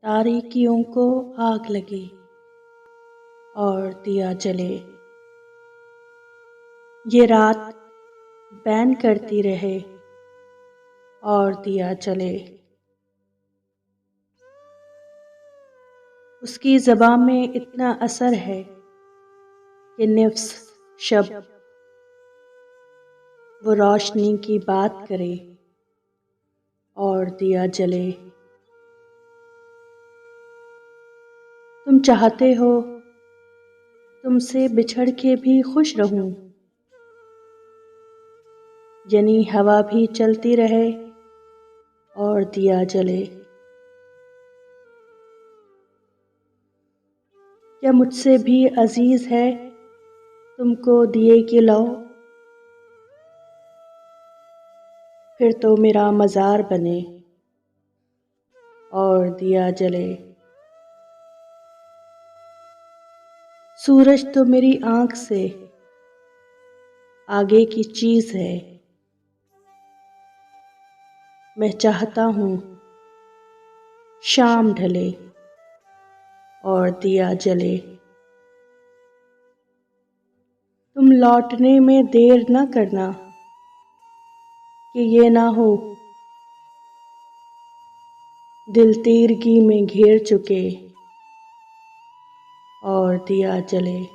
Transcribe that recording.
तारीकियों को आग लगे और दिया जले। ये रात बैन करती रहे और दिया जले। उसकी ज़बां में इतना असर है कि निफ्स शब वो रोशनी की बात करे और दिया जले। तुम चाहते हो तुमसे बिछड़ के भी खुश रहूं, यानी हवा भी चलती रहे और दिया जले। क्या मुझसे भी अजीज है तुमको दिए की लौ, फिर तो मेरा मज़ार बने और दिया जले। सूरज तो मेरी आँख से आगे की चीज़ है। मैं चाहता हूँ शाम ढले और दिया जले। तुम लौटने में देर न करना कि ये ना हो दिल तीरगी में घेर चुके और दिया जले।